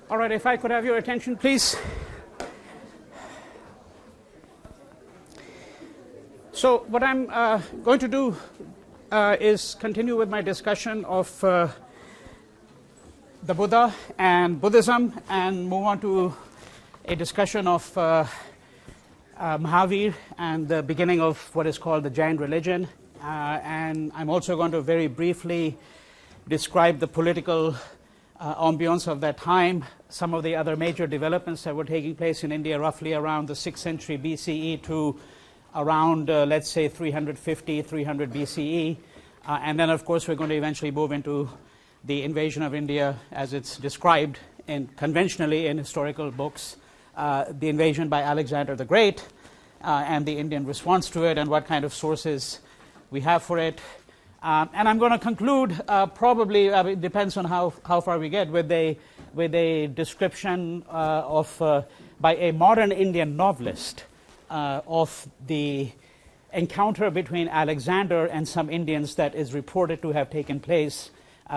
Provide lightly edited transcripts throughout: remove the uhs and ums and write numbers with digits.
All right, if I could have your attention, please. So what I'm going to do is continue with my discussion of the Buddha and Buddhism and move on to a discussion of Mahavir and the beginning of what is called the Jain religion. And I'm also going to very briefly describe the political ambience of that time, some of the other major developments that were taking place in India roughly around the 6th century BCE to around, let's say, 350, 300 BCE. And then, of course, we're going to eventually move into the invasion of India as it's described conventionally in historical books, the invasion by Alexander the Great and the Indian response to it and what kind of sources we have for it. And I'm going to conclude probably, it depends on how far we get, with a description by a modern Indian novelist of the encounter between Alexander and some Indians that is reported to have taken place,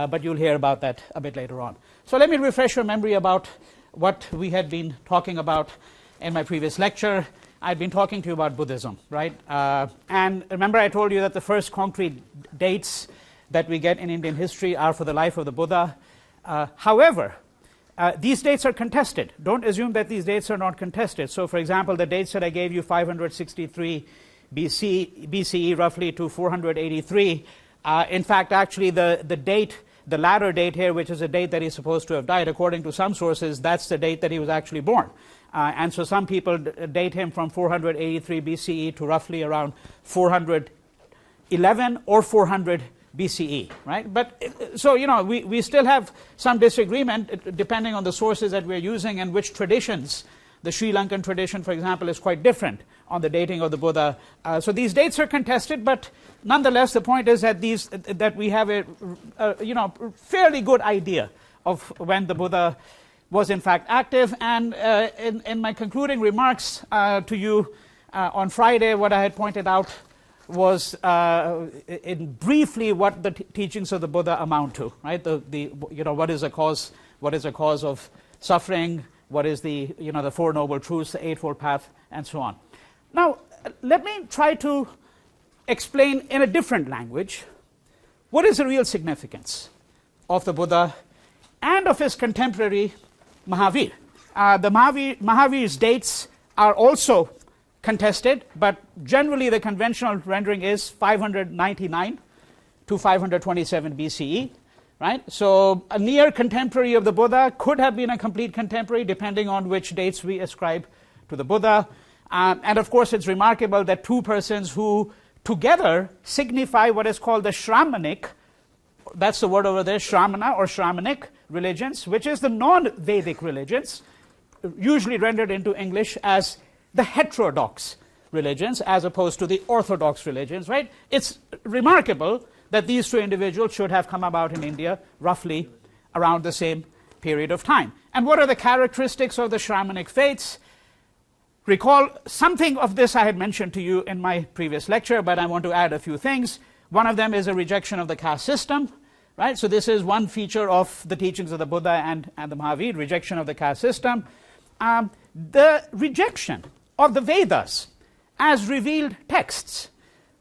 but you'll hear about that a bit later on. So let me refresh your memory about what we had been talking about in my previous lecture. I'd been talking to you about Buddhism, right? And remember I told you that the first concrete dates that we get in Indian history are for the life of the Buddha. However, these dates are contested. Don't assume that these dates are not contested. So, for example, the dates that I gave you, 563 BCE roughly to 483, in fact, actually the latter date here, which is a date that he's supposed to have died, according to some sources, that's the date that he was actually born. And so some people date him from 483 BCE to roughly around 411 or 400 BCE, right? But so, we still have some disagreement depending on the sources that we're using and which traditions. The Sri Lankan tradition, for example, is quite different on the dating of the Buddha. So these dates are contested, but nonetheless, the point is that we have a fairly good idea of when the Buddha was in fact active. And in my concluding remarks to you on Friday, what I had pointed out was in briefly what the teachings of the Buddha amount to, right? What is a cause of suffering, what is the Four Noble Truths, the Eightfold Path, and so on. Now, let me try to explain in a different language what is the real significance of the Buddha and of his contemporary Mahavir. The Mahavir's dates are also contested, but generally the conventional rendering is 599 to 527 BCE, right? So a near contemporary of the Buddha could have been a complete contemporary depending on which dates we ascribe to the Buddha. And of course it's remarkable that two persons who together signify what is called the Shramanic, that's the word over there, Shramana or Shramanic religions, which is the non-Vedic religions, usually rendered into English as the heterodox religions as opposed to the orthodox religions, right? It's remarkable that these two individuals should have come about in India roughly around the same period of time. And what are the characteristics of the Shramanic faiths? Recall something of this I had mentioned to you in my previous lecture, but I want to add a few things. One of them is a rejection of the caste system, right? So this is one feature of the teachings of the Buddha and the Mahavir, rejection of the caste system. The rejection of the Vedas as revealed texts,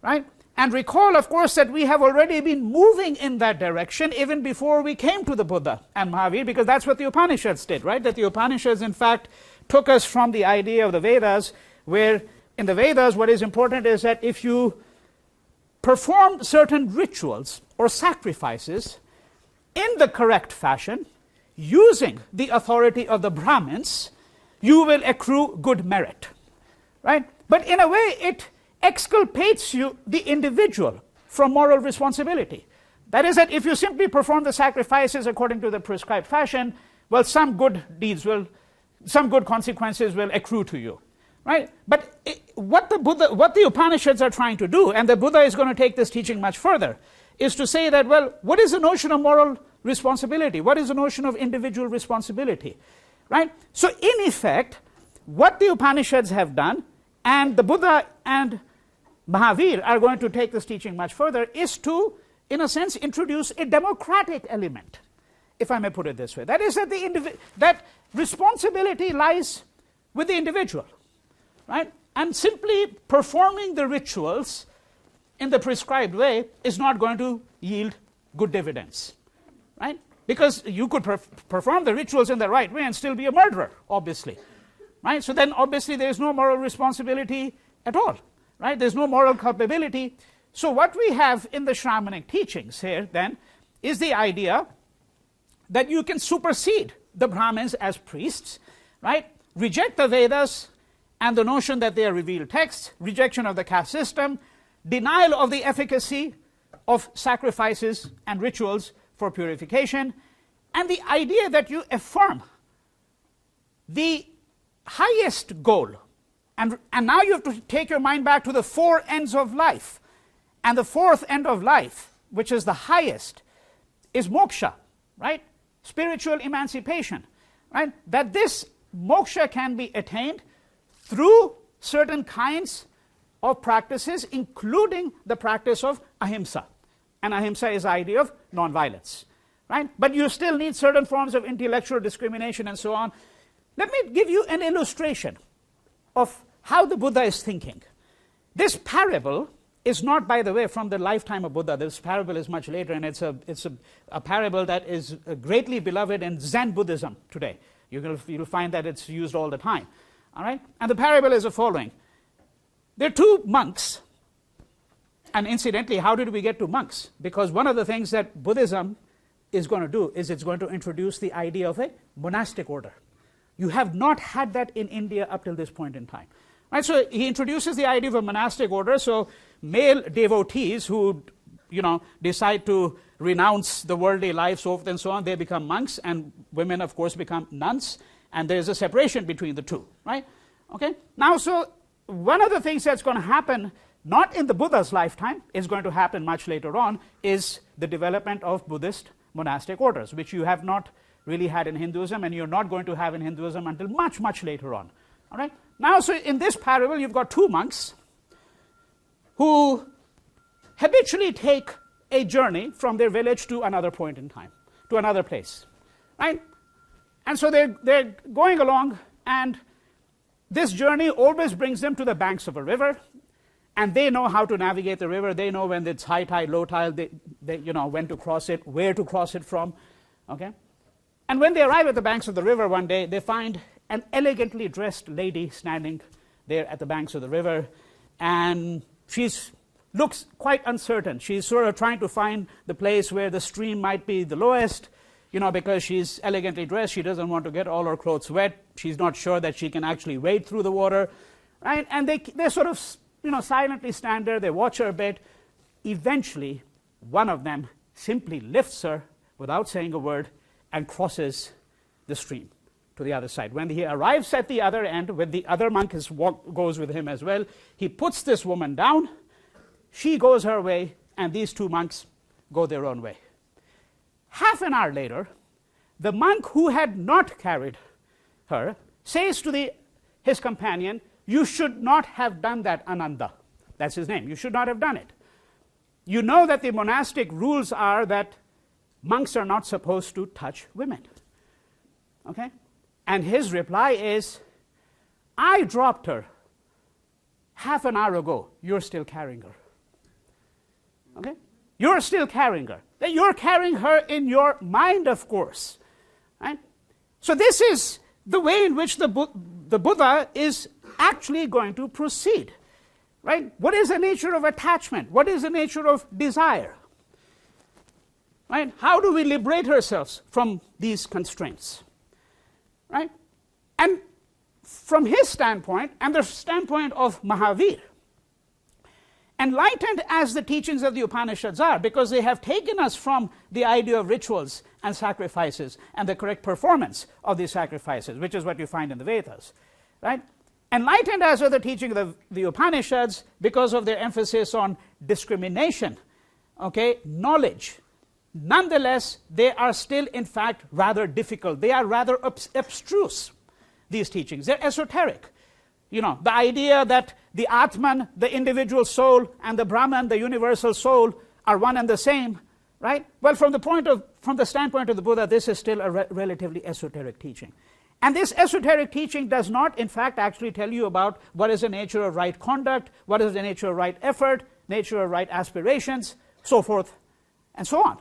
right? And recall, of course, that we have already been moving in that direction even before we came to the Buddha and Mahavir, because that's what the Upanishads did, right? That the Upanishads, in fact, took us from the idea of the Vedas, where in the Vedas what is important is that if you perform certain rituals or sacrifices in the correct fashion, using the authority of the Brahmins, you will accrue good merit, right? But in a way, it exculpates the individual from moral responsibility. That is that if you simply perform the sacrifices according to the prescribed fashion, well, some good consequences will accrue to you, right? But what the Upanishads are trying to do, and the Buddha is going to take this teaching much further, is to say that, well, what is the notion of moral responsibility? What is the notion of individual responsibility, right? So in effect, what the Upanishads have done, and the Buddha and Mahavir are going to take this teaching much further, is to, in a sense, introduce a democratic element, if I may put it this way. That is that responsibility lies with the individual, right? And simply performing the rituals in the prescribed way is not going to yield good dividends, right? Because you could perform the rituals in the right way and still be a murderer, obviously, right? So then obviously there is no moral responsibility at all, right? There's no moral culpability. So what we have in the Shramanic teachings here then is the idea that you can supersede the Brahmins as priests, right? Reject the Vedas and the notion that they are revealed texts, rejection of the caste system, denial of the efficacy of sacrifices and rituals for purification, and the idea that you affirm the highest goal. And now you have to take your mind back to the four ends of life. And the fourth end of life, which is the highest, is moksha, right? Spiritual emancipation, right? That this moksha can be attained through certain kinds of practices, including the practice of ahimsa. And ahimsa is the idea of non-violence, right? But you still need certain forms of intellectual discrimination and so on. Let me give you an illustration of how the Buddha is thinking. This parable is not, by the way, from the lifetime of Buddha. This parable is much later, and it's a parable that is greatly beloved in Zen Buddhism today. You'll find that it's used all the time. All right? And the parable is the following. There are two monks. And incidentally, how did we get to monks? Because one of the things that Buddhism is going to do is it's going to introduce the idea of a monastic order. You have not had that in India up till this point in time. Right? So he introduces the idea of a monastic order. So male devotees who decide to renounce the worldly life, so forth and so on, they become monks, and women, of course, become nuns, and there's a separation between the two, right? Okay? Now, so one of the things that's going to happen, not in the Buddha's lifetime, is going to happen much later on, is the development of Buddhist monastic orders, which you have not really had in Hinduism, and you're not going to have in Hinduism until much, much later on. All right? Now, so in this parable, you've got two monks who habitually take a journey from their village to another point in time, to another place, right? And so they're going along, and this journey always brings them to the banks of a river, and they know how to navigate the river. They know when it's high tide, low tide, they when to cross it, where to cross it from, okay? And when they arrive at the banks of the river one day, they find an elegantly dressed lady standing there at the banks of the river, and she looks quite uncertain. She's sort of trying to find the place where the stream might be the lowest, because she's elegantly dressed. She doesn't want to get all her clothes wet. She's not sure that she can actually wade through the water, right? And they sort of, silently stand there. They watch her a bit. Eventually, one of them simply lifts her without saying a word and crosses the stream to the other side. When he arrives at the other end, when the other monk goes with him as well, he puts this woman down. She goes her way, and these two monks go their own way. Half an hour later, the monk who had not carried her says to his companion, "You should not have done that, Ananda." That's his name. You should not have done it. You know that the monastic rules are that monks are not supposed to touch women. Okay? And his reply is, "I dropped her half an hour ago. You're still carrying her." Okay? You're still carrying her. You're carrying her in your mind, of course. Right? So this is the way in which the Buddha is actually going to proceed. Right? What is the nature of attachment? What is the nature of desire? Right? How do we liberate ourselves from these constraints? Right? And from his standpoint, and the standpoint of Mahavir, enlightened as the teachings of the Upanishads are, because they have taken us from the idea of rituals and sacrifices and the correct performance of these sacrifices, which is what you find in the Vedas, right? Enlightened as are the teachings of the Upanishads, because of their emphasis on discrimination, okay, knowledge. Nonetheless, they are still, in fact, rather difficult. They are rather abstruse, these teachings. They're esoteric. The idea that the Atman, the individual soul, and the Brahman, the universal soul, are one and the same, right? Well, from the standpoint of the Buddha, this is still a relatively esoteric teaching. And this esoteric teaching does not, in fact, actually tell you about what is the nature of right conduct, what is the nature of right effort, nature of right aspirations, so forth and so on.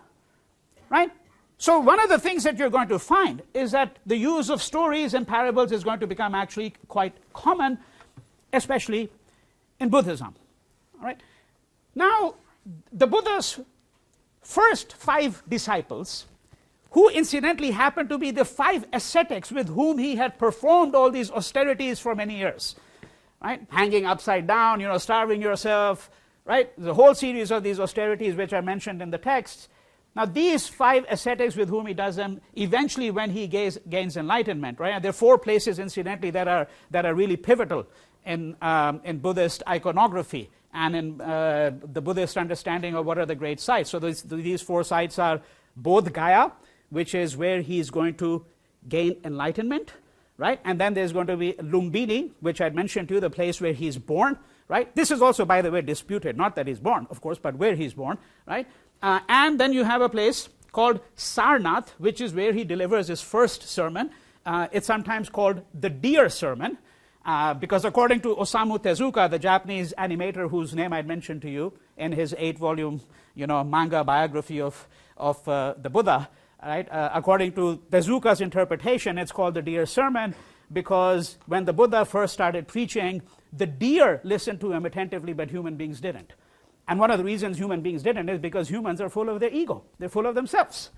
Right? So one of the things that you're going to find is that the use of stories and parables is going to become actually quite common, especially in Buddhism. All right? Now, the Buddha's first 5 disciples, who incidentally happened to be the 5 ascetics with whom he had performed all these austerities for many years, right? Hanging upside down, starving yourself, right? The whole series of these austerities which are mentioned in the texts. Now, these 5 ascetics with whom he does them, eventually when he gains enlightenment, right? And there are 4 places, incidentally, that are really pivotal in Buddhist iconography and in the Buddhist understanding of what are the great sites. So these 4 sites are Bodh Gaya, which is where he's going to gain enlightenment, right? And then there's going to be Lumbini, which I mentioned to you, the place where he's born, right? This is also, by the way, disputed, not that he's born, of course, but where he's born, right? And then you have a place called Sarnath, which is where he delivers his first sermon. It's sometimes called the Deer Sermon, because according to Osamu Tezuka, the Japanese animator whose name I mentioned to you in his 8-volume, manga biography of the Buddha, right? According to Tezuka's interpretation, it's called the Deer Sermon because when the Buddha first started preaching, the deer listened to him attentively, but human beings didn't. And one of the reasons human beings didn't is because humans are full of their ego. They're full of themselves,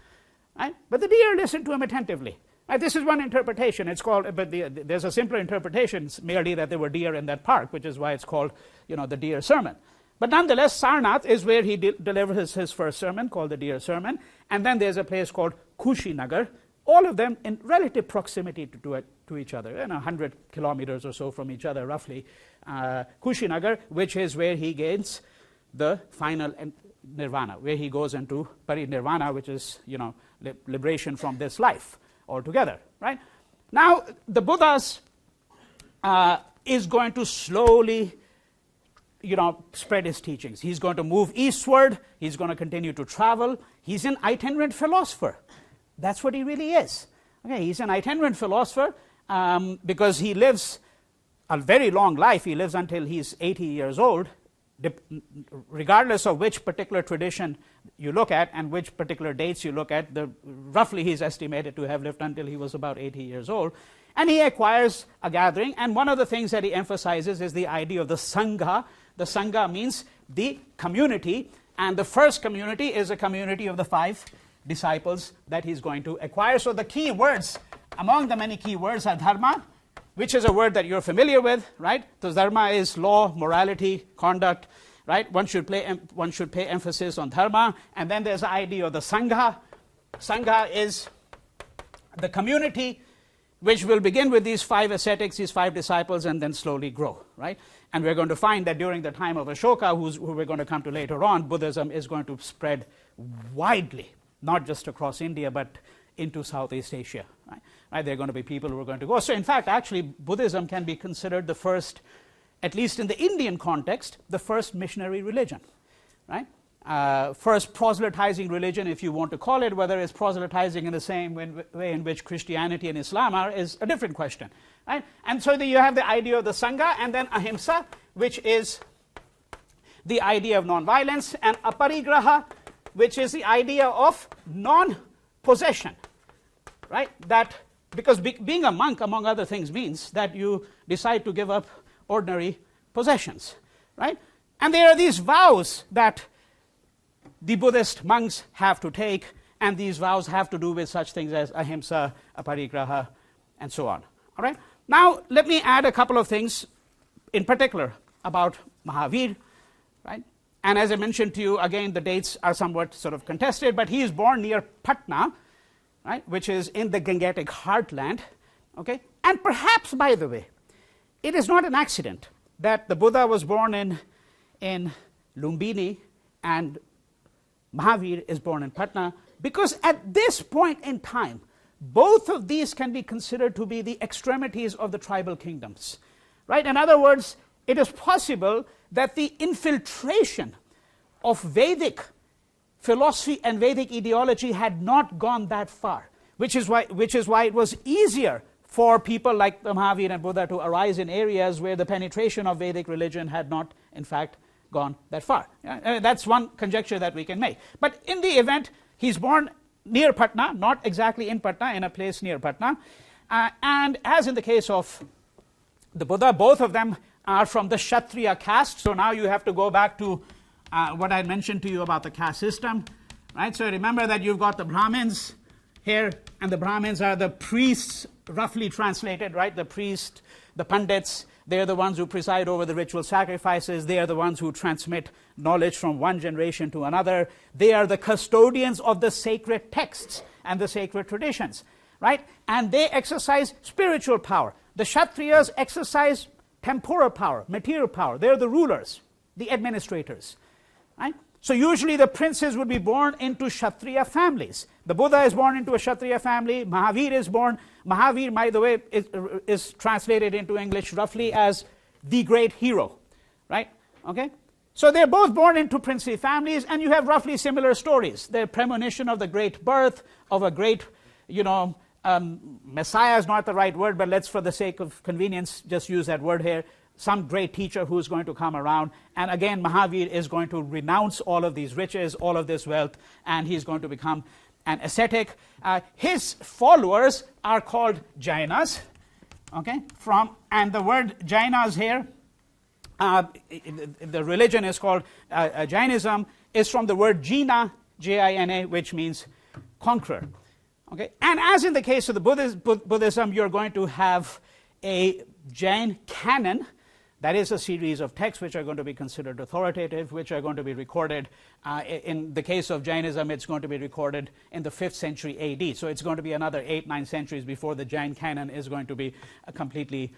right? But the deer listened to him attentively. Right? This is one interpretation. It's called, but there's a simpler interpretation, merely that there were deer in that park, which is why it's called, the Deer Sermon. But nonetheless, Sarnath is where he delivers his first sermon, called the Deer Sermon. And then there's a place called Kushinagar, all of them in relative proximity to each other, 100 kilometers or so from each other, roughly. Kushinagar, which is where he gains the final nirvana, where he goes into parinirvana, which is, liberation from this life altogether, right? Now, the Buddha's is going to slowly spread his teachings. He's going to move eastward. He's going to continue to travel. He's an itinerant philosopher. That's what he really is. Okay, he's an itinerant philosopher because he lives a very long life. He lives until he's 80 years old, regardless of which particular tradition you look at and which particular dates you look at. Roughly, he's estimated to have lived until he was about 80 years old. And he acquires a gathering. And one of the things that he emphasizes is the idea of the Sangha. The Sangha means the community, and the first community is a community of the 5 disciples that he's going to acquire. So the key words, among the many key words, are dharma, which is a word that you're familiar with, right? So dharma is law, morality, conduct, right? One should pay emphasis on dharma. And then there's the idea of the Sangha. Sangha is the community which will begin with these 5 ascetics, these 5 disciples, and then slowly grow, right? And we're going to find that during the time of Ashoka, who we're going to come to later on, Buddhism is going to spread widely, not just across India, but into Southeast Asia, right? There are going to be people who are going to go. So in fact, actually, Buddhism can be considered the first, at least in the Indian context, the first missionary religion, right? First proselytizing religion, if you want to call it, whether it's proselytizing in the same way in which Christianity and Islam are, is a different question, right? And so you have the idea of the Sangha, and then Ahimsa, which is the idea of non-violence, and Aparigraha, which is the idea of non-possession, right? That, because being a monk, among other things, means that you decide to give up ordinary possessions, right? And there are these vows that the Buddhist monks have to take, and these vows have to do with such things as ahimsa, aparigraha, and so on. All right? Now, let me add a couple of things in particular about Mahavir, right? And as I mentioned to you, again, the dates are somewhat sort of contested, but he is born near Patna, right, which is in the Gangetic heartland, okay? And perhaps, by the way, it is not an accident that the Buddha was born in Lumbini and Mahavir is born in Patna, because at this point in time, both of these can be considered to be the extremities of the tribal kingdoms, right? In other words, it is possible that the infiltration of Vedic philosophy and Vedic ideology had not gone that far, which is why it was easier for people like the Mahavir and Buddha to arise in areas where the penetration of Vedic religion had not, in fact, gone that far. That's one conjecture that we can make. But in the event, he's born near Patna, not exactly in Patna, in a place near Patna. And as in the case of the Buddha, both of them are from the Kshatriya caste. So now you have to go back to what I mentioned to you about the caste system. Right? So remember that you've got the Brahmins here, and the Brahmins are the priests, roughly translated, right? The priests, the Pandits, they're the ones who preside over the ritual sacrifices. They are the ones who transmit knowledge from one generation to another. They are the custodians of the sacred texts and the sacred traditions, right? And they exercise spiritual power. The Kshatriyas exercise temporal power, material power. They're the rulers, the administrators, right? So usually the princes would be born into Kshatriya families. The Buddha is born into a Kshatriya family. Mahavir is born. Mahavir, by the way, is translated into English roughly as the great hero, right? Okay? So they're both born into princely families, and you have roughly similar stories. The premonition of the great birth of a great, Messiah is not the right word, but let's, for the sake of convenience, just use that word here. Some great teacher who's going to come around. And again, Mahavir is going to renounce all of these riches, all of this wealth, and he's going to become an ascetic. His followers are called Jainas. Okay? And the word Jainas here, the religion is called Jainism, is from the word Jina, J-I-N-A, which means conqueror. Okay? And as in the case of the Buddhism, you're going to have a Jain canon. That is a series of texts which are going to be considered authoritative, which are going to be recorded. In the case of Jainism, it's going to be recorded in the 5th century AD. So it's going to be another 8-9 centuries before the Jain canon is going to be completely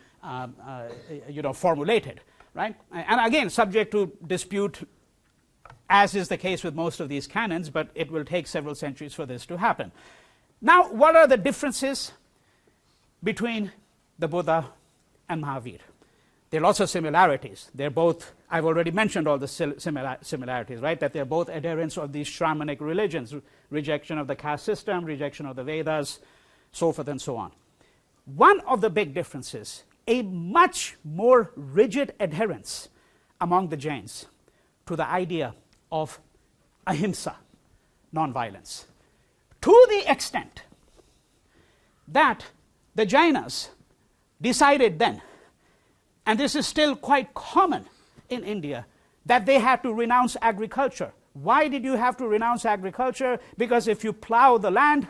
formulated, right? And again, subject to dispute, as is the case with most of these canons, but it will take several centuries for this to happen. Now, what are the differences between the Buddha and Mahavir? There are lots of similarities. They're both, I've already mentioned all the similarities, right? That they're both adherents of these Shramanic religions, rejection of the caste system, rejection of the Vedas, so forth and so on. One of the big differences, a much more rigid adherence among the Jains to the idea of ahimsa, nonviolence, to the extent that the Jainas decided then, and this is still quite common in India, that they had to renounce agriculture. Why did you have to renounce agriculture? Because if you plow the land,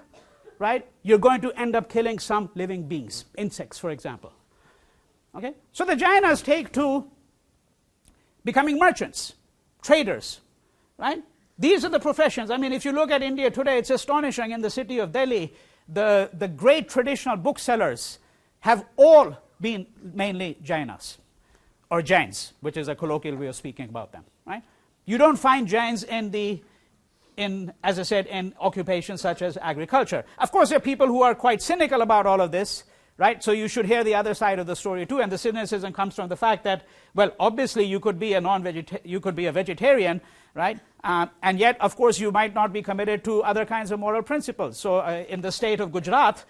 right, you're going to end up killing some living beings, insects, for example. Okay? So the Jainas take to becoming merchants, traders, right? These are the professions. I mean, if you look at India today, it's astonishing. In the city of Delhi, the great traditional booksellers have all been mainly Jainas, or Jains, which is a colloquial way of speaking about them, right? You don't find Jains as I said, in occupations such as agriculture. Of course, there are people who are quite cynical about all of this, right? So you should hear the other side of the story too, and the cynicism comes from the fact that, well, obviously you could be a vegetarian, right? And yet, of course, you might not be committed to other kinds of moral principles. So in the state of Gujarat,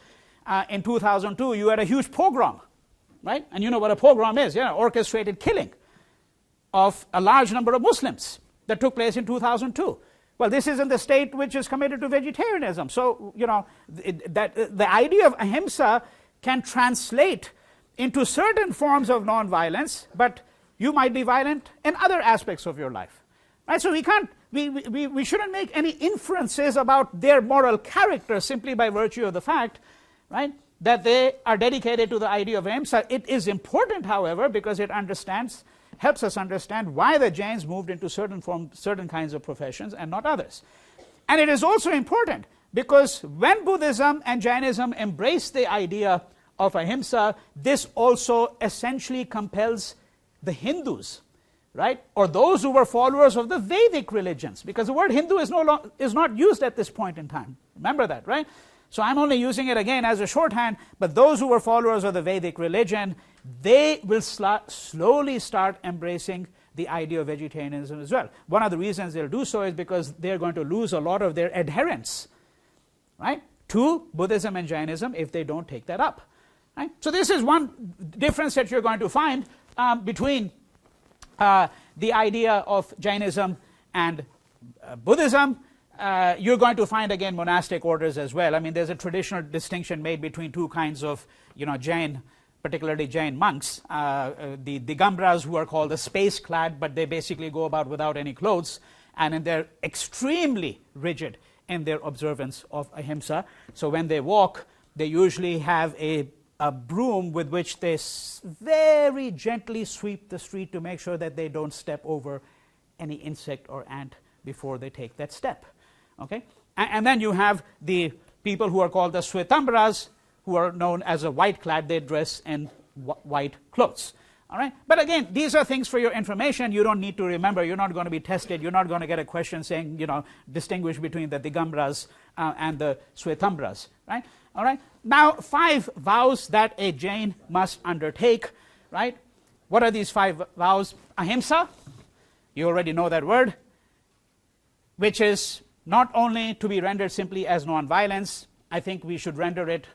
in 2002, you had a huge pogrom, right? And you know what a pogrom is, orchestrated killing of a large number of Muslims that took place in 2002. Well, this is in the state which is committed to vegetarianism. So, the idea of ahimsa can translate into certain forms of nonviolence, but you might be violent in other aspects of your life. Right? So we shouldn't make any inferences about their moral character simply by virtue of the fact, right, that they are dedicated to the idea of ahimsa. It is important, however, because it helps us understand why the Jains moved into certain kinds of professions and not others. And it is also important because when Buddhism and Jainism embrace the idea of ahimsa, this also essentially compels the Hindus, right, or those who were followers of the Vedic religions, because the word Hindu is not used at this point in time. Remember that, right? So I'm only using it again as a shorthand, but those who were followers of the Vedic religion, they will slowly start embracing the idea of vegetarianism as well. One of the reasons they'll do so is because they're going to lose a lot of their adherents, right, to Buddhism and Jainism if they don't take that up. Right? So this is one difference that you're going to find between the idea of Jainism and Buddhism. You're going to find again monastic orders as well. I mean, there's a traditional distinction made between two kinds of, Jain, particularly Jain monks, the Digambras, who are called the space-clad, but they basically go about without any clothes, and they're extremely rigid in their observance of ahimsa. So when they walk, they usually have a broom with which they very gently sweep the street to make sure that they don't step over any insect or ant before they take that step. Okay? And then you have the people who are called the Swetambras, who are known as a white-clad. They dress in white clothes. All right? But again, these are things for your information. You don't need to remember. You're not going to be tested. You're not going to get a question saying, distinguish between the Digambras and the Swetambras. Right? All right? Now, 5 vows that a Jain must undertake. Right? What are these 5 vows? Ahimsa. You already know that word, which is not only to be rendered simply as non-violence. I think we should render it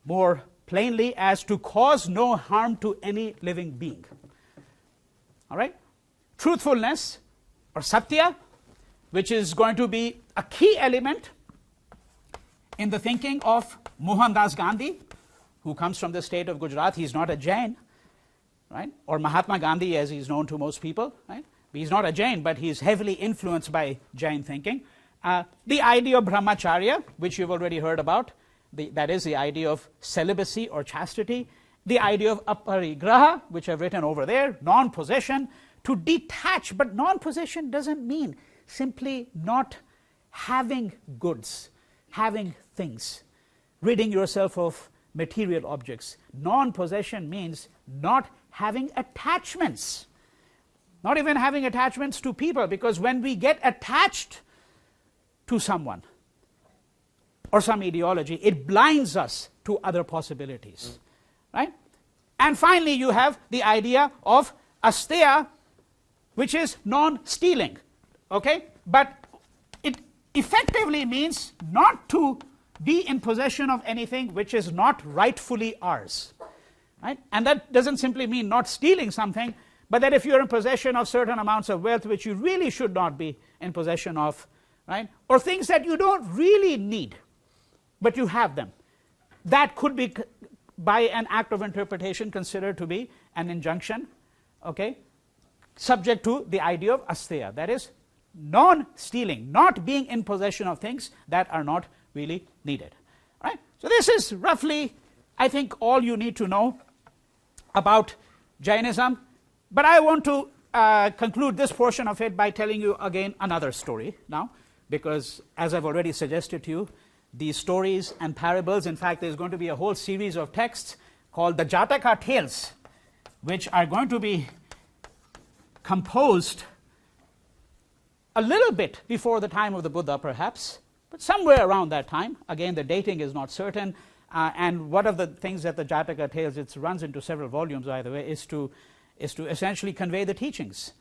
more plainly as to cause no harm to any living being. All right? Truthfulness, or satya, which is going to be a key element in the thinking of Mohandas Gandhi, who comes from the state of Gujarat. He's not a Jain, right? Or Mahatma Gandhi, as he's known to most people, right? He's not a Jain, but he's heavily influenced by Jain thinking. The idea of brahmacharya, which you've already heard about, that is the idea of celibacy or chastity. The idea of aparigraha, which I've written over there, non-possession, to detach. But non-possession doesn't mean simply not having goods, having things, ridding yourself of material objects. Non-possession means not having attachments, not even having attachments to people, because when we get attached to someone or some ideology, it blinds us to other possibilities, right? And finally, you have the idea of asteya, which is non-stealing, okay? But it effectively means not to be in possession of anything which is not rightfully ours, right? And that doesn't simply mean not stealing something, but that if you're in possession of certain amounts of wealth which you really should not be in possession of, right? Or things that you don't really need, but you have them, that could be, by an act of interpretation, considered to be an injunction, okay, subject to the idea of asteya, that is, non-stealing, not being in possession of things that are not really needed. Right? So this is roughly, I think, all you need to know about Jainism. But I want to conclude this portion of it by telling you again another story now, because as I've already suggested to you, these stories and parables, in fact, there's going to be a whole series of texts called the Jataka tales, which are going to be composed a little bit before the time of the Buddha, perhaps, but somewhere around that time. Again, the dating is not certain. And one of the things that the Jataka tales, it runs into several volumes, by the way, is to essentially convey the teachings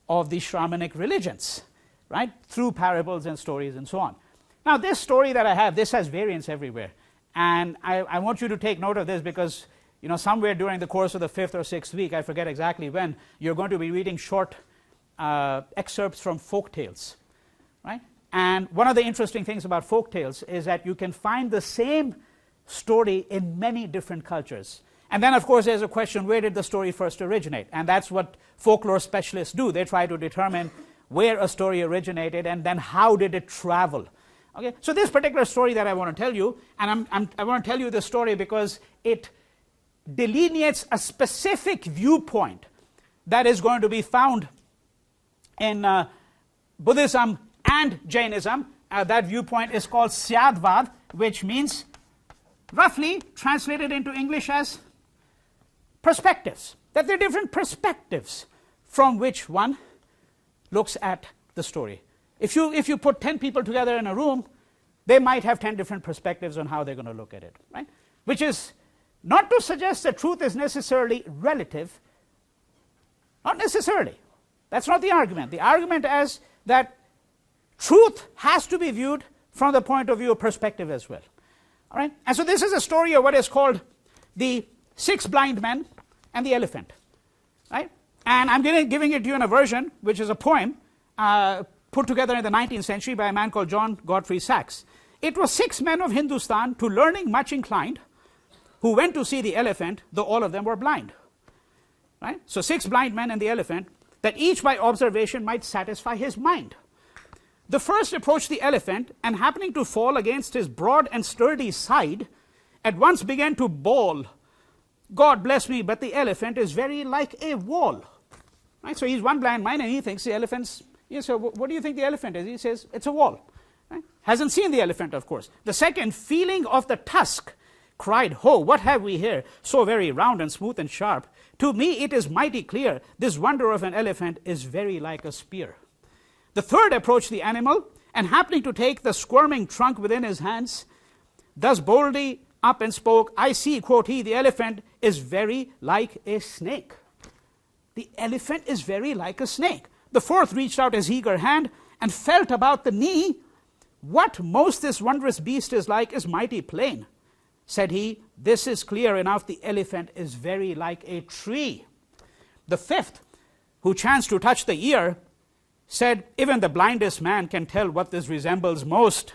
of the Shramanic religions, right, through parables and stories and so on. Now, this story that I have, this has variants everywhere. And I want you to take note of this because, somewhere during the course of the 5th or 6th week, I forget exactly when, you're going to be reading short excerpts from folk tales, right? And one of the interesting things about folk tales is that you can find the same story in many different cultures. And then, of course, there's a question, where did the story first originate? And that's what folklore specialists do. They try to determine where a story originated and then how did it travel. Okay, so this particular story that I want to tell you, and I want to tell you this story because it delineates a specific viewpoint that is going to be found in Buddhism and Jainism. That viewpoint is called Syadvad, which means, roughly translated into English as perspectives. That there are different perspectives from which one looks at the story. If you put 10 people together in a room, they might have 10 different perspectives on how they're going to look at it, right? Which is not to suggest that truth is necessarily relative. Not necessarily. That's not the argument. The argument is that truth has to be viewed from the point of view of perspective as well. All right? And so this is a story of what is called the 6 blind men and the elephant, right? And I'm giving it to you in a version which is a poem put together in the 19th century by a man called John Godfrey Saxe. It was 6 men of Hindustan, to learning much inclined, who went to see the elephant, though all of them were blind. Right? So 6 blind men and the elephant, that each by observation might satisfy his mind. The first approached the elephant, and happening to fall against his broad and sturdy side, at once began to bawl, God bless me, but the elephant is very like a wall. Right? So he's one blind man and he thinks the elephant's, so what do you think the elephant is? He says, it's a wall. Right? Hasn't seen the elephant, of course. The second, feeling of the tusk, cried, ho, what have we here, so very round and smooth and sharp? To me it is mighty clear, this wonder of an elephant is very like a spear. The third approached the animal, and happening to take the squirming trunk within his hands, thus boldly up and spoke, I see, quote he, the elephant is very like a snake. The elephant is very like a snake. The fourth reached out his eager hand, and felt about the knee. What most this wondrous beast is like is mighty plain. Said he, this is clear enough, the elephant is very like a tree. The fifth, who chanced to touch the ear, said, even the blindest man can tell what this resembles most.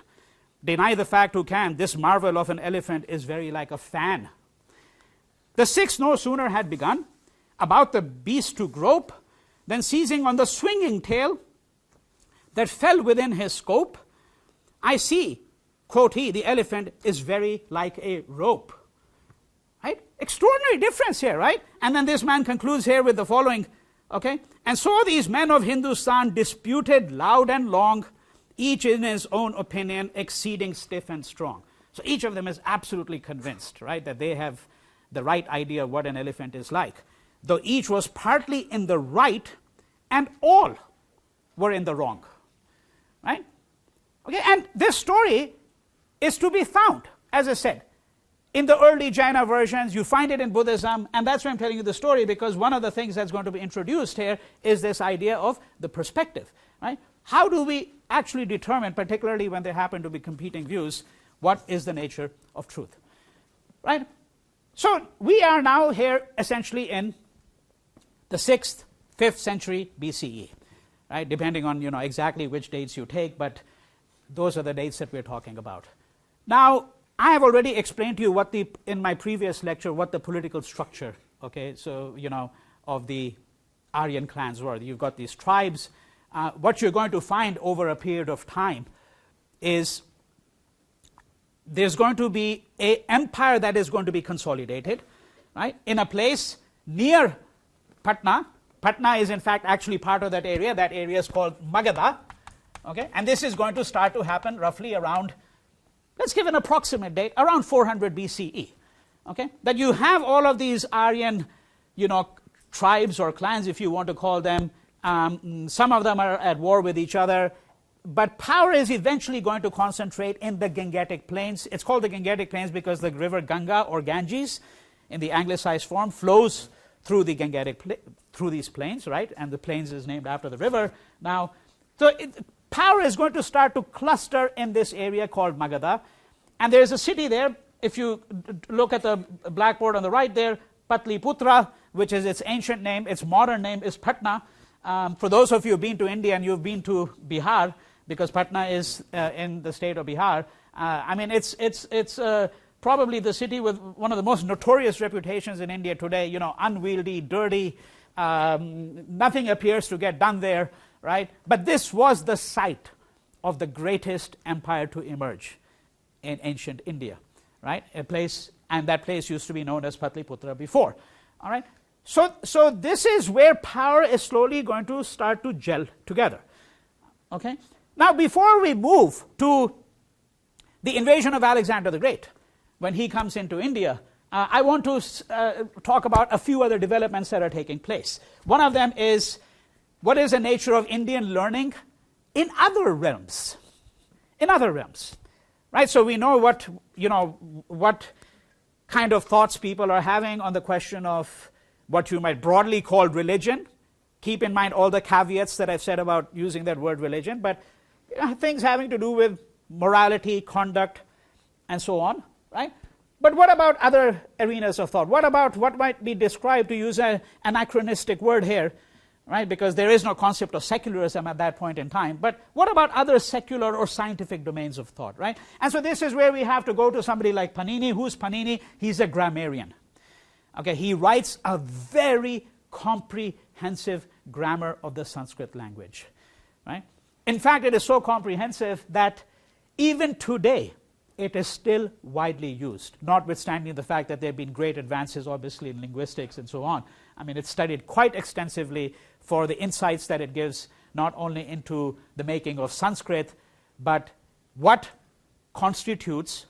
Deny the fact who can, this marvel of an elephant is very like a fan. The sixth no sooner had begun about the beast to grope, than seizing on the swinging tail that fell within his scope, I see, quote he, the elephant is very like a rope. Right? Extraordinary difference here, right? And then this man concludes here with the following, okay? And so these men of Hindustan disputed loud and long, each in his own opinion exceeding stiff and strong. So each of them is absolutely convinced, right, that they have the right idea of what an elephant is like, though each was partly in the right and all were in the wrong. Right? Okay, and this story is to be found, as I said, in the early Jaina versions. You find it in Buddhism, and that's why I'm telling you the story, because one of the things that's going to be introduced here is this idea of the perspective. Right? How do we actually determine, particularly when there happen to be competing views, what is the nature of truth? Right? So we are now here essentially in the 6th, 5th century BCE, right? Depending on exactly which dates you take, but those are the dates that we're talking about. Now, I have already explained to you in my previous lecture what the political structure, okay, so of the Aryan clans were. You've got these tribes. What you're going to find over a period of time is there's going to be an empire that is going to be consolidated, right, in a place near Patna. Patna is in fact actually part of that area. That area is called Magadha, okay, and this is going to start to happen roughly around, let's give an approximate date, around 400 BCE, okay, that you have all of these Aryan, tribes or clans, if you want to call them. Some of them are at war with each other, but power is eventually going to concentrate in the Gangetic Plains. It's called the Gangetic Plains because the river Ganga, or Ganges in the anglicized form, flows through the through these plains, right? And the plains is named after the river. Now, so power is going to start to cluster in this area called Magadha, and there is a city there. If you look at the blackboard on the right there, Patliputra, which is its ancient name. Its modern name is Patna. For those of you who've been to India and you've been to Bihar, because Patna is in the state of Bihar, I mean, it's probably the city with one of the most notorious reputations in India today. Unwieldy, dirty, nothing appears to get done there, right? But this was the site of the greatest empire to emerge in ancient India, right? A place, and that place used to be known as Patliputra before, all right? So this is where power is slowly going to start to gel together, okay? Now, before we move to the invasion of Alexander the Great, when he comes into India, I want to talk about a few other developments that are taking place. One of them is, what is the nature of Indian learning in other realms? In other realms, right? So we know what kind of thoughts people are having on the question of what you might broadly call religion. Keep in mind all the caveats that I've said about using that word religion, but things having to do with morality, conduct, and so on, right? But what about other arenas of thought? What about what might be described, to use an anachronistic word here, right? Because there is no concept of secularism at that point in time. But what about other secular or scientific domains of thought, right? And so this is where we have to go to somebody like Panini. Who's Panini? He's a grammarian. Okay, he writes a very comprehensive grammar of the Sanskrit language, right? In fact, it is so comprehensive that even today it is still widely used, notwithstanding the fact that there have been great advances, obviously, in linguistics and so on. I mean, it's studied quite extensively for the insights that it gives, not only into the making of Sanskrit, but what constitutes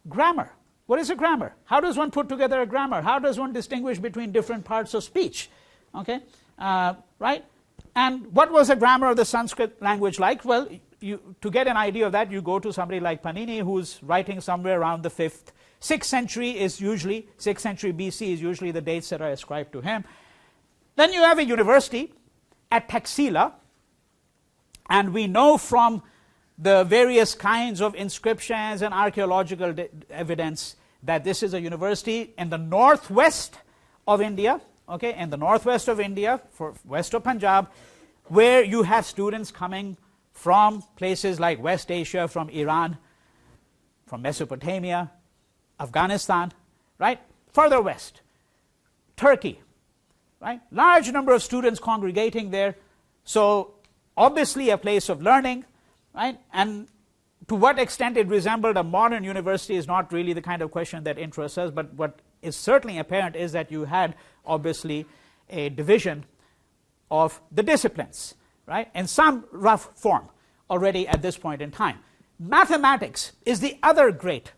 grammar. What is a grammar? How does one put together a grammar? How does one distinguish between different parts of speech? Okay, right? And what was the grammar of the Sanskrit language like? Well, to get an idea of that, you go to somebody like Panini, who's writing somewhere around the 6th century is usually, 6th century BC is usually the dates that are ascribed to him. Then you have a university at Taxila, and we know from the various kinds of inscriptions and archaeological evidence that this is a university in the northwest of India, okay, in the northwest of India, for west of Punjab, where you have students coming from places like West Asia, from Iran, from Mesopotamia, Afghanistan, right, further west, Turkey, right, large number of students congregating there. So obviously a place of learning, right, and to what extent it resembled a modern university is not really the kind of question that interests us, but what is certainly apparent is that you had obviously a division of the disciplines, right, in some rough form already at this point in time. Mathematics is the other great,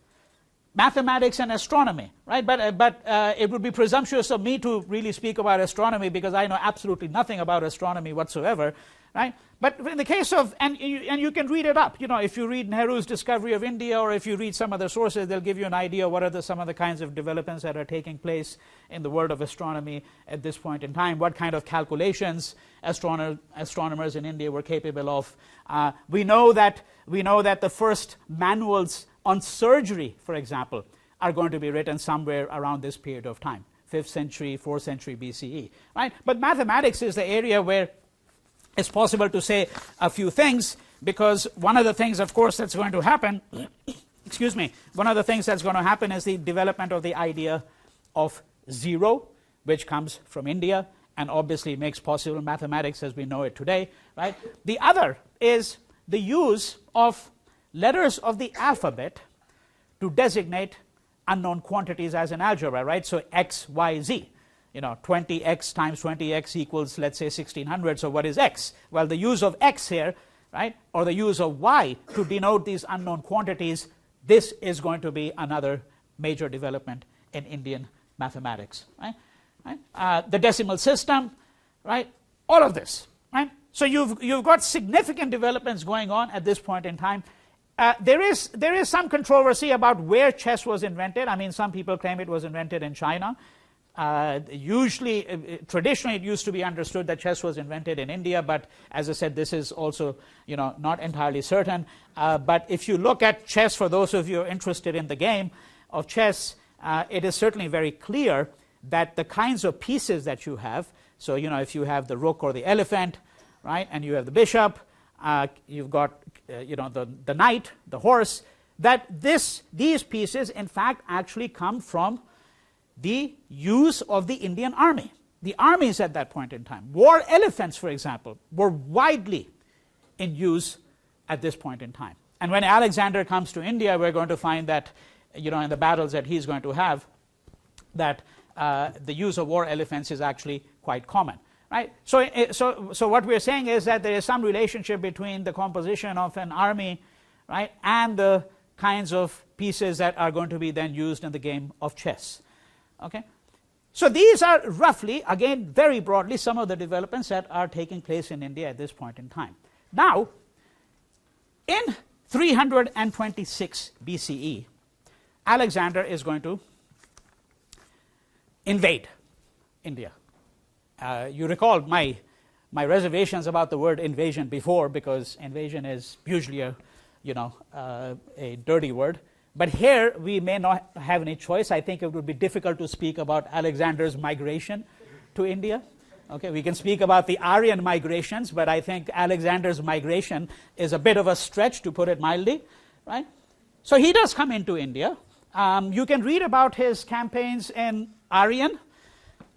mathematics and astronomy, right? But it would be presumptuous of me to really speak about astronomy because I know absolutely nothing about astronomy whatsoever, right? But in the case of, and you can read it up, you know, if you read Nehru's Discovery of India, or if you read some other sources, they'll give you an idea what are some of the kinds of developments that are taking place in the world of astronomy at this point in time, what kind of calculations astronomers in India were capable of. We know that the first manuals on surgery, for example, are going to be written somewhere around this period of time, 5th century, 4th century BCE, right? But mathematics is the area where it's possible to say a few things, because one of the things, of course, that's going to happen, excuse me, one of the things that's going to happen is the development of the idea of zero, which comes from India and obviously makes possible mathematics as we know it today, right? The other is the use of letters of the alphabet to designate unknown quantities as in algebra, right? So x, y, z. You know, 20x times 20x equals, let's say, 1600. So what is x? Well, the use of x here, right, or the use of y to denote these unknown quantities, this is going to be another major development in Indian mathematics, right? The decimal system, right? All of this, right? So you've got significant developments going on at this point in time. There is some controversy about where chess was invented. I mean, some people claim it was invented in China. Traditionally, it used to be understood that chess was invented in India, but as I said, this is also, you know, not entirely certain. But if you look at chess, for those of you interested in the game of chess, it is certainly very clear that the kinds of pieces that you have, so, you know, if you have the rook or the elephant, right, and you have the bishop, you've got, you know, the knight, the horse, that these pieces, in fact, actually come from the use of the Indian army. The armies at that point in time, war elephants, for example, were widely in use at this point in time. And when Alexander comes to India, we're going to find that, you know, in the battles that he's going to have, that the use of war elephants is actually quite common, right? So what we're saying is that there is some relationship between the composition of an army, right, and the kinds of pieces that are going to be then used in the game of chess. Okay, so these are roughly, again, very broadly, some of the developments that are taking place in India at this point in time. Now, in 326 BCE, Alexander is going to invade India. You recall my reservations about the word invasion before, because invasion is usually a dirty word. But here we may not have any choice. I think it would be difficult to speak about Alexander's migration to India. Okay, we can speak about the Aryan migrations, but I think Alexander's migration is a bit of a stretch, to put it mildly, right? So he does come into India. You can read about his campaigns in Arrian,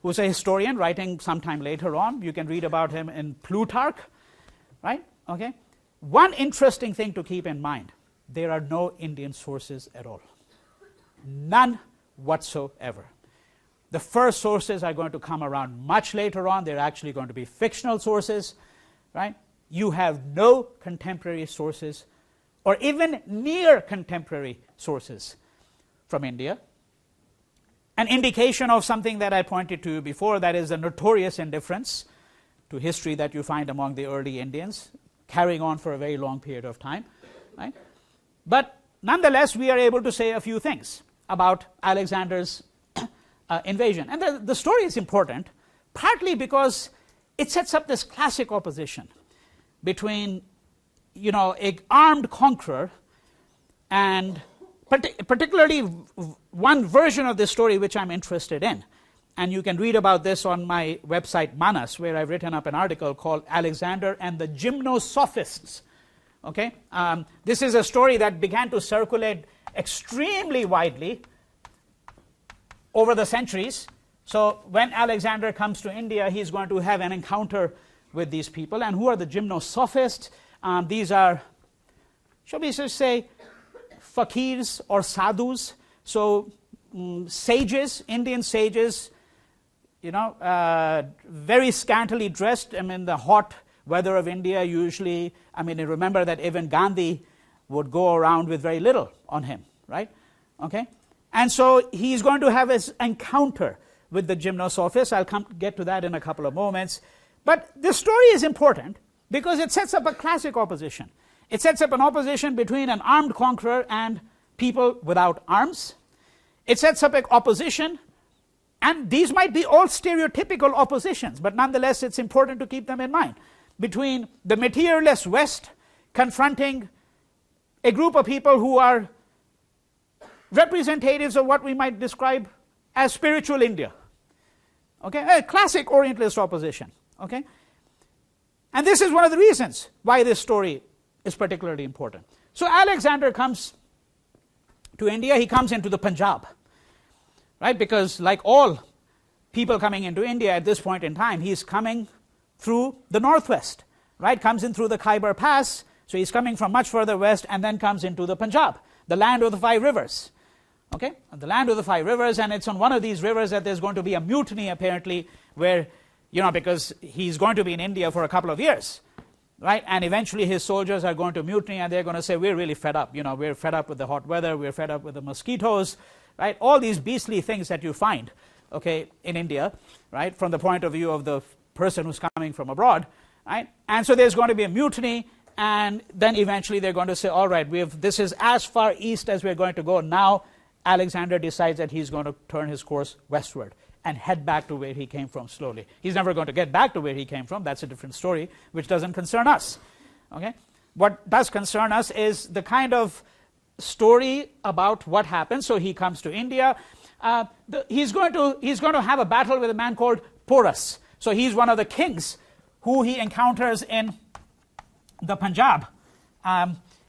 who's a historian writing sometime later on. You can read about him in Plutarch, right? Okay. One interesting thing to keep in mind, there are no Indian sources at all. None whatsoever. The first sources are going to come around much later on. They're actually going to be fictional sources, right? You have no contemporary sources or even near contemporary sources from India. An indication of something that I pointed to you before, that is the notorious indifference to history that you find among the early Indians, carrying on for a very long period of time, right? But nonetheless, we are able to say a few things about Alexander's invasion. And the story is important, partly because it sets up this classic opposition between, you know, an armed conqueror and particularly one version of this story which I'm interested in. And you can read about this on my website, Manas, where I've written up an article called Alexander and the Gymnosophists. Okay? This is a story that began to circulate extremely widely over the centuries. So when Alexander comes to India, he's going to have an encounter with these people. And who are the Gymnosophists? These are, shall we just say, fakirs or sadhus. So sages, Indian sages, you know, very scantily dressed. I mean, the hot weather of India usually, I mean, remember that even Gandhi would go around with very little on him, right? Okay? And so he's going to have his encounter with the Gymnosophists. I'll get to that in a couple of moments. But this story is important because it sets up a classic opposition. It sets up an opposition between an armed conqueror and people without arms. It sets up an opposition, and these might be all stereotypical oppositions, but nonetheless it's important to keep them in mind, between the materialist West confronting a group of people who are representatives of what we might describe as spiritual India. Okay, a classic Orientalist opposition. Okay, and this is one of the reasons why this story is particularly important. So Alexander comes to India. He comes into the Punjab, right? Because like all people coming into India at this point in time, he's coming through the northwest, right? Comes in through the Khyber Pass. So he's coming from much further west and then comes into the Punjab, the land of the five rivers. Okay, the land of the five rivers, and it's on one of these rivers that there's going to be a mutiny apparently, where, you know, because he's going to be in India for a couple of years, right? And eventually his soldiers are going to mutiny, and they're going to say, we're really fed up. You know, we're fed up with the hot weather. We're fed up with the mosquitoes, right? All these beastly things that you find, okay, in India, right? From the point of view of the person who's coming from abroad, right? And so there's going to be a mutiny, and then eventually they're going to say, all right, this is as far east as we're going to go. Now Alexander decides that he's going to turn his course westward and head back to where he came from slowly. He's never going to get back to where he came from. That's a different story, which doesn't concern us. Okay? What does concern us is the kind of story about what happens. So he comes to India. He's going to have a battle with a man called Porus. So he's one of the kings who he encounters in the Punjab.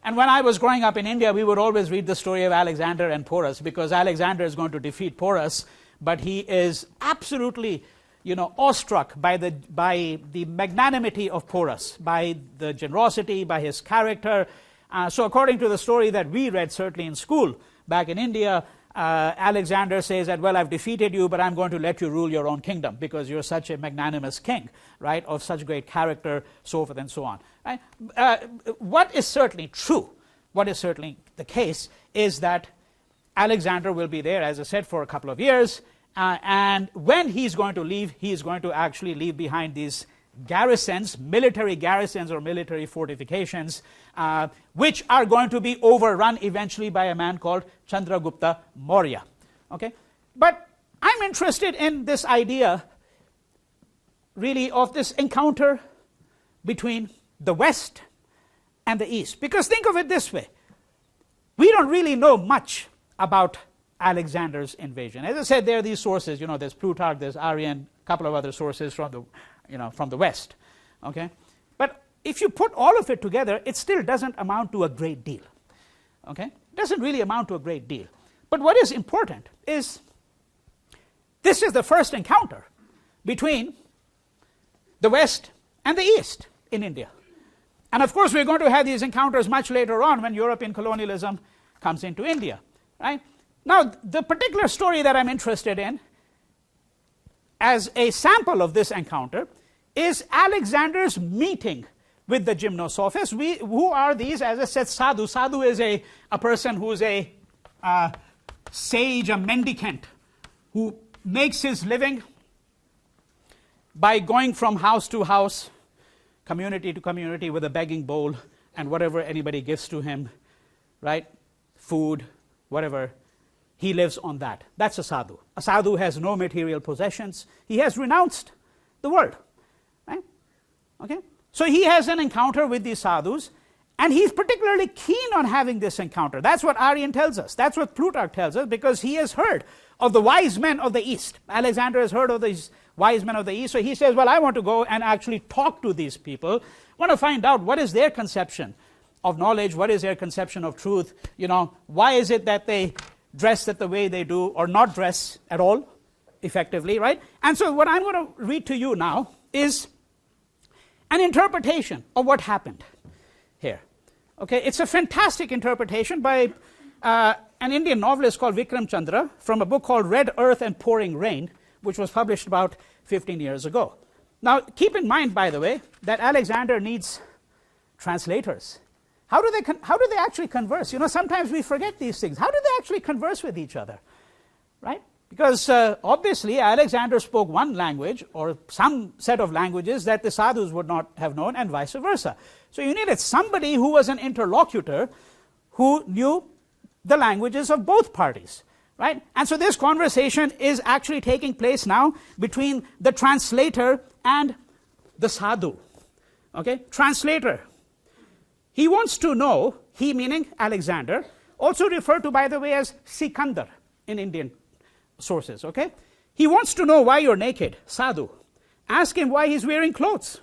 And when I was growing up in India, we would always read the story of Alexander and Porus, because Alexander is going to defeat Porus, but he is absolutely, you know, awestruck by the magnanimity of Porus, by the generosity, by his character. So according to the story that we read, certainly in school back in India, Alexander says that, well, I've defeated you, but I'm going to let you rule your own kingdom because you're such a magnanimous king, right, of such great character, so forth and so on. Right? What is certainly true, what is certainly the case, is that Alexander will be there, as I said, for a couple of years, and when he's going to leave, he's going to actually leave behind these garrisons, military garrisons or military fortifications, which are going to be overrun eventually by a man called Chandragupta Maurya. Okay? But I'm interested in this idea, really, of this encounter between the West and the East. Because think of it this way. we don't really know much about Alexander's invasion. As I said, there are these sources, there's Plutarch, there's Arrian, a couple of other sources from the West. Okay? But if you put all of it together, it still doesn't amount to a great deal. Okay? It doesn't really amount to a great deal. But what is important is this is the first encounter between the West and the East in India. And of course, we're going to have these encounters much later on when European colonialism comes into India. Right? Now, the particular story that I'm interested in as a sample of this encounter is Alexander's meeting with the gymnosophists. Who are these? As I said, sadhu. Sadhu is a person who is a sage, a mendicant, who makes his living by going from house to house, community to community with a begging bowl and whatever anybody gives to him, right? Food, whatever. He lives on that. That's a sadhu. A sadhu has no material possessions. He has renounced the world. Right? Okay? So he has an encounter with these sadhus, and he's particularly keen on having this encounter. That's what Arrian tells us. That's what Plutarch tells us, because he has heard of the wise men of the East. Alexander has heard of these wise men of the East. So he says, well, I want to go and actually talk to these people. I want to find out what is their conception of knowledge, what is their conception of truth. Why is it that they dress the way they do, or not dress at all, effectively, right? And so what I'm going to read to you now is an interpretation of what happened here. Okay, it's a fantastic interpretation by an Indian novelist called Vikram Chandra from a book called Red Earth and Pouring Rain, which was published about 15 years ago. Now, keep in mind, by the way, that Alexander needs translators. How do they actually converse? Sometimes we forget these things. How do they actually converse with each other? Right? Because obviously Alexander spoke one language or some set of languages that the sadhus would not have known, and vice versa. So you needed somebody who was an interlocutor who knew the languages of both parties. Right? And so this conversation is actually taking place now between the translator and the sadhu. Okay? Translator. He wants to know, he meaning Alexander, also referred to, by the way, as Sikandar in Indian sources, okay? He wants to know why you're naked, sadhu. Ask him why he's wearing clothes.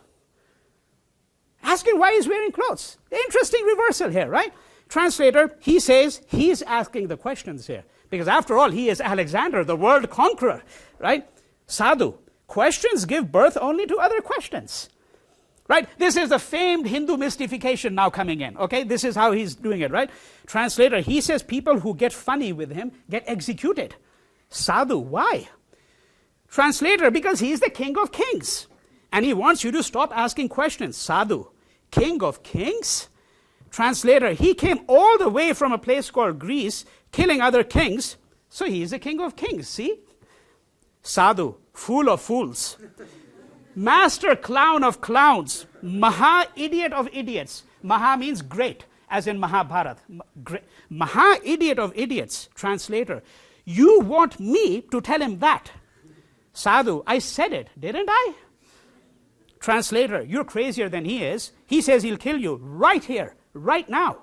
Ask him why he's wearing clothes. Interesting reversal here, right? Translator, he says he's asking the questions here, because after all, he is Alexander, the world conqueror, right? Sadhu, questions give birth only to other questions. Right? This is the famed Hindu mystification now coming in. Okay? This is how he's doing it, right? Translator, he says people who get funny with him get executed. Sadhu, why? Translator, because he's the king of kings. And he wants you to stop asking questions. Sadhu, king of kings? Translator, he came all the way from a place called Greece, killing other kings. So he's the king of kings, see? Sadhu, fool of fools. Master clown of clowns, Maha-idiot of idiots. Maha means great, as in Mahabharata. Maha-idiot of idiots, translator. You want me to tell him that? Sadhu, I said it, didn't I? Translator, you're crazier than he is. He says he'll kill you right here, right now.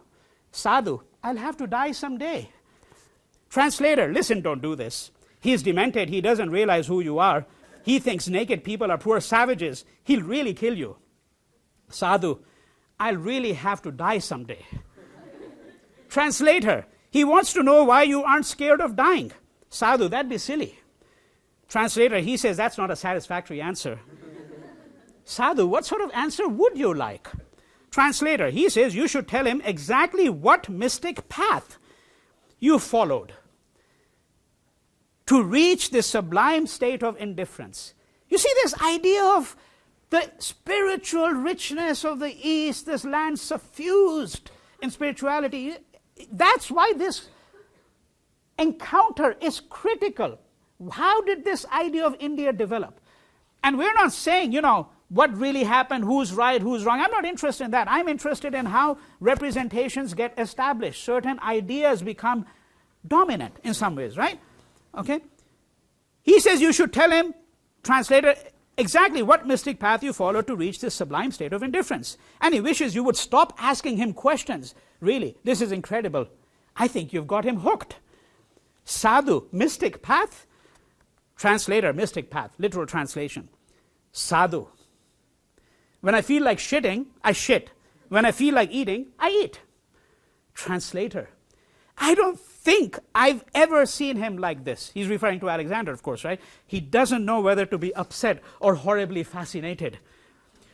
Sadhu, I'll have to die someday. Translator, listen, don't do this. He's demented, he doesn't realize who you are. He thinks naked people are poor savages. He'll really kill you. Sadhu, I'll really have to die someday. Translator, he wants to know why you aren't scared of dying. Sadhu, that'd be silly. Translator, he says that's not a satisfactory answer. Sadhu, what sort of answer would you like? Translator, he says you should tell him exactly what mystic path you followed to reach this sublime state of indifference. You see this idea of the spiritual richness of the East, this land suffused in spirituality. That's why this encounter is critical. How did this idea of India develop? And we're not saying, what really happened, who's right, who's wrong. I'm not interested in that. I'm interested in how representations get established. Certain ideas become dominant in some ways, right? Okay? He says you should tell him, translator, exactly what mystic path you follow to reach this sublime state of indifference. And he wishes you would stop asking him questions. Really, this is incredible. I think you've got him hooked. Sadhu, mystic path. Translator, mystic path, literal translation. Sadhu. When I feel like shitting, I shit. When I feel like eating, I eat. Translator. I don't think I've ever seen him like this. He's referring to Alexander, of course, right? He doesn't know whether to be upset or horribly fascinated.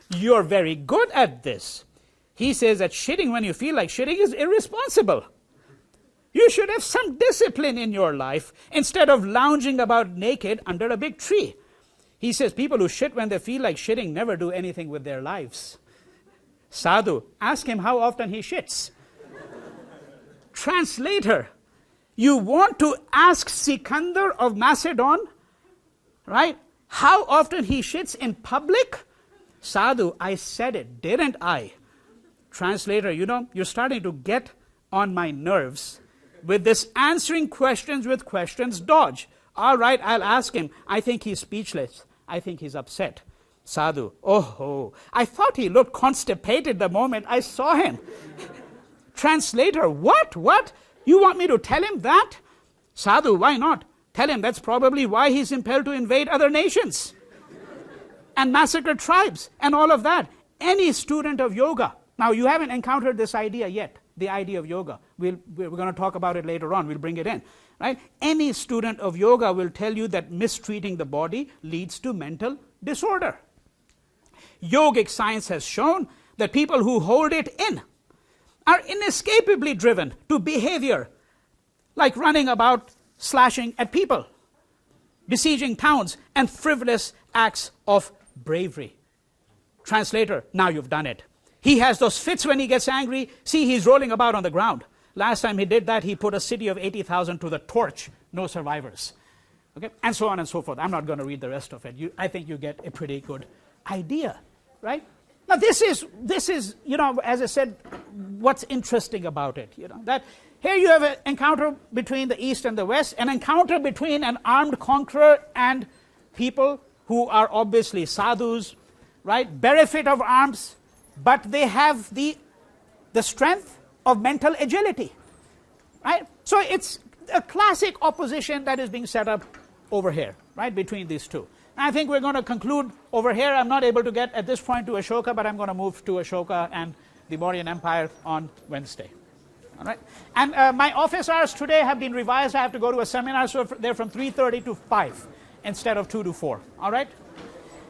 You're very good at this. He says that shitting when you feel like shitting is irresponsible. You should have some discipline in your life instead of lounging about naked under a big tree. He says people who shit when they feel like shitting never do anything with their lives. Sadhu, ask him how often he shits. Translator, you want to ask Sikandar of Macedon, right, how often he shits in public? Sadhu, I said it, didn't I? Translator, you're starting to get on my nerves with this answering questions with questions dodge. All right, I'll ask him. I think he's speechless. I think he's upset. Sadhu, oh, I thought he looked constipated the moment I saw him. Translator, what? You want me to tell him that? Sadhu, why not? Tell him that's probably why he's impelled to invade other nations and massacre tribes and all of that. Any student of yoga. Now, you haven't encountered this idea yet, the idea of yoga. We're going to talk about it later on. We'll bring it in. Right? Any student of yoga will tell you that mistreating the body leads to mental disorder. Yogic science has shown that people who hold it in are inescapably driven to behavior like running about, slashing at people, besieging towns, and frivolous acts of bravery. Translator, now you've done it. He has those fits when he gets angry. See, he's rolling about on the ground. Last time he did that, he put a city of 80,000 to the torch. No survivors. Okay, and so on and so forth. I'm not going to read the rest of it. I think you get a pretty good idea, right? Now, this is, as I said, what's interesting about it. That here you have an encounter between the East and the West, an encounter between an armed conqueror and people who are obviously sadhus, right? Berefit of arms, but they have the strength of mental agility, right? So it's a classic opposition that is being set up over here, right, between these two. And I think we're going to conclude over here. I'm not able to get at this point to Ashoka, but I'm going to move to Ashoka and the Mauryan Empire on Wednesday. All right? And my office hours today have been revised. I have to go to a seminar, so they're from 3:30 to 5 instead of 2 to 4. All right?